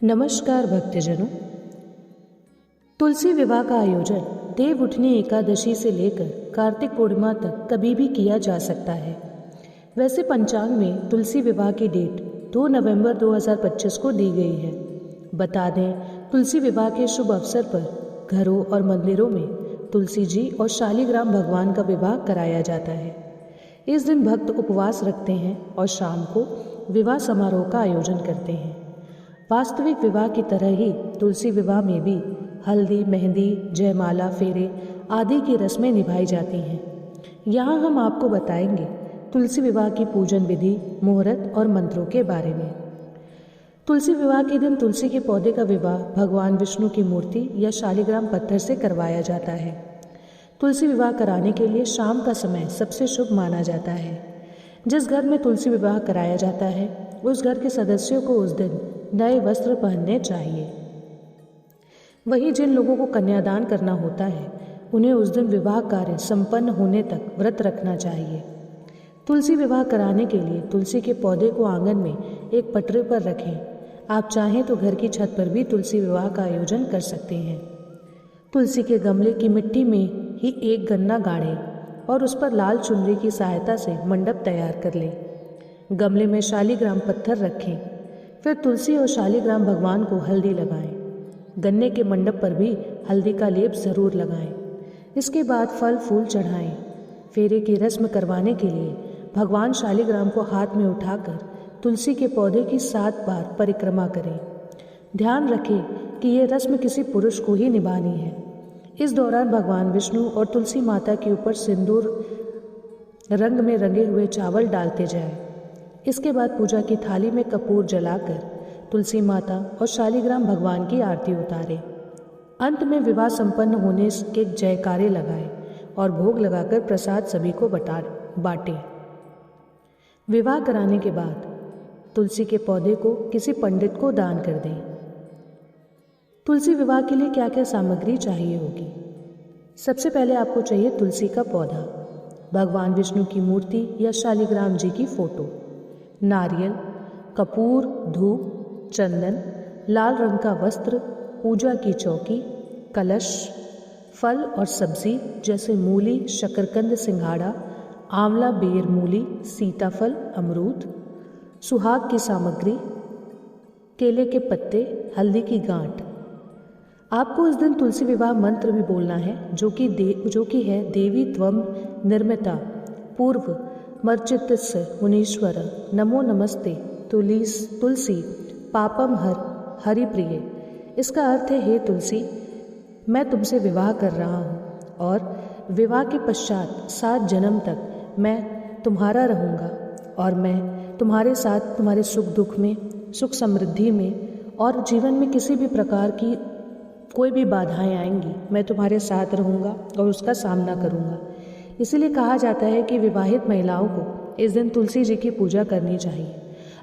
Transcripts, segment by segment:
नमस्कार भक्तजनों। तुलसी विवाह का आयोजन देव उठनी एकादशी से लेकर कार्तिक पूर्णिमा तक कभी भी किया जा सकता है। वैसे पंचांग में तुलसी विवाह की डेट 2 नवंबर 2025 को दी गई है। बता दें, तुलसी विवाह के शुभ अवसर पर घरों और मंदिरों में तुलसी जी और शालिग्राम भगवान का विवाह कराया जाता है। इस दिन भक्त उपवास रखते हैं और शाम को विवाह समारोह का आयोजन करते हैं। वास्तविक विवाह की तरह ही तुलसी विवाह में भी हल्दी, मेहंदी, जयमाला, फेरे आदि की रस्में निभाई जाती हैं। यहाँ हम आपको बताएंगे तुलसी विवाह की पूजन विधि, मुहूर्त और मंत्रों के बारे में। तुलसी विवाह के दिन तुलसी के पौधे का विवाह भगवान विष्णु की मूर्ति या शालिग्राम पत्थर से करवाया जाता है। तुलसी विवाह कराने के लिए शाम का समय सबसे शुभ माना जाता है। जिस घर में तुलसी विवाह कराया जाता है उस घर के सदस्यों को उस दिन नए वस्त्र पहनने चाहिए। वहीं जिन लोगों को कन्यादान करना होता है उन्हें उस दिन विवाह कार्य संपन्न होने तक व्रत रखना चाहिए। तुलसी विवाह कराने के लिए तुलसी के पौधे को आंगन में एक पटरे पर रखें। आप चाहें तो घर की छत पर भी तुलसी विवाह का आयोजन कर सकते हैं। तुलसी के गमले की मिट्टी में ही एक गन्ना गाड़ें और उस पर लाल चुनरी की सहायता से मंडप तैयार कर लें। गमले में शालिग्राम पत्थर रखें। फिर तुलसी और शालिग्राम भगवान को हल्दी लगाएं। गन्ने के मंडप पर भी हल्दी का लेप जरूर लगाएं। इसके बाद फल फूल चढ़ाएं। फेरे की रस्म करवाने के लिए भगवान शालिग्राम को हाथ में उठाकर तुलसी के पौधे की 7 बार परिक्रमा करें। ध्यान रखें कि ये रस्म किसी पुरुष को ही निभानी है। इस दौरान भगवान विष्णु और तुलसी माता के ऊपर सिंदूर रंग में रंगे हुए चावल डालते जाएं। इसके बाद पूजा की थाली में कपूर जलाकर तुलसी माता और शालिग्राम भगवान की आरती उतारें। अंत में विवाह संपन्न होने के जयकारे लगाएं और भोग लगाकर प्रसाद सभी को बांटें। विवाह कराने के बाद तुलसी के पौधे को किसी पंडित को दान कर दें। तुलसी विवाह के लिए क्या क्या सामग्री चाहिए होगी? सबसे पहले आपको चाहिए तुलसी का पौधा, भगवान विष्णु की मूर्ति या शालिग्राम जी की फोटो, नारियल, कपूर, धूप, चंदन, लाल रंग का वस्त्र, पूजा की चौकी, कलश, फल और सब्जी जैसे मूली, शकरकंद, सिंघाड़ा, आंवला, बेर, मूली, सीताफल, अमरूद, सुहाग की सामग्री, केले के पत्ते, हल्दी की गांठ। आपको इस दिन तुलसी विवाह मंत्र भी बोलना है जो कि है देवी त्वम निर्मिता पूर्व मर्चितस्य मुनीश्वर नमो नमस्ते तुलसी पापम हरिप्रिय। इसका अर्थ है, हे तुलसी, मैं तुमसे विवाह कर रहा हूँ और विवाह के पश्चात 7 जन्म तक मैं तुम्हारा रहूँगा और मैं तुम्हारे साथ तुम्हारे सुख दुख में, सुख समृद्धि में और जीवन में किसी भी प्रकार की कोई भी बाधाएं आएंगी मैं तुम्हारे साथ रहूँगा और उसका सामना करूँगा। इसीलिए कहा जाता है कि विवाहित महिलाओं को इस दिन तुलसी जी की पूजा करनी चाहिए।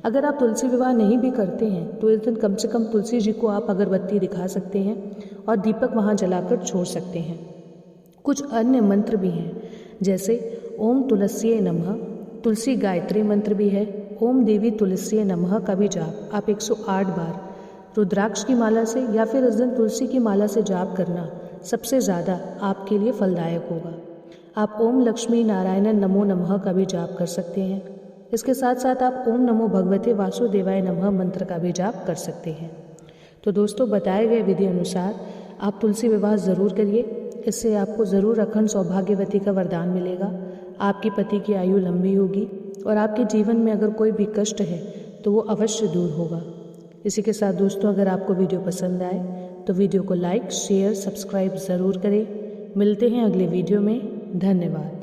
अगर आप तुलसी विवाह नहीं भी करते हैं तो इस दिन कम से कम तुलसी जी को आप अगरबत्ती दिखा सकते हैं और दीपक वहाँ जलाकर छोड़ सकते हैं। कुछ अन्य मंत्र भी हैं, जैसे ओम तुलस्ये नमः, तुलसी गायत्री मंत्र भी है। ओम देवी तुलस्ये नमः का भी जाप आप 108 बार रुद्राक्ष की माला से या फिर इस दिन तुलसी की माला से जाप करना सबसे ज़्यादा आपके लिए फलदायक होगा। आप ओम लक्ष्मी नारायण नमो नमः का भी जाप कर सकते हैं। इसके साथ साथ आप ओम नमो भगवते वासुदेवाय नमः मंत्र का भी जाप कर सकते हैं। तो दोस्तों, बताए गए विधि अनुसार आप तुलसी विवाह ज़रूर करिए। इससे आपको ज़रूर अखंड सौभाग्यवती का वरदान मिलेगा। आपकी पति की आयु लंबी होगी और आपके जीवन में अगर कोई भी कष्ट है तो वो अवश्य दूर होगा। इसी के साथ दोस्तों, अगर आपको वीडियो पसंद आए तो वीडियो को लाइक, शेयर, सब्सक्राइब ज़रूर करें। मिलते हैं अगले वीडियो में। धन्यवाद।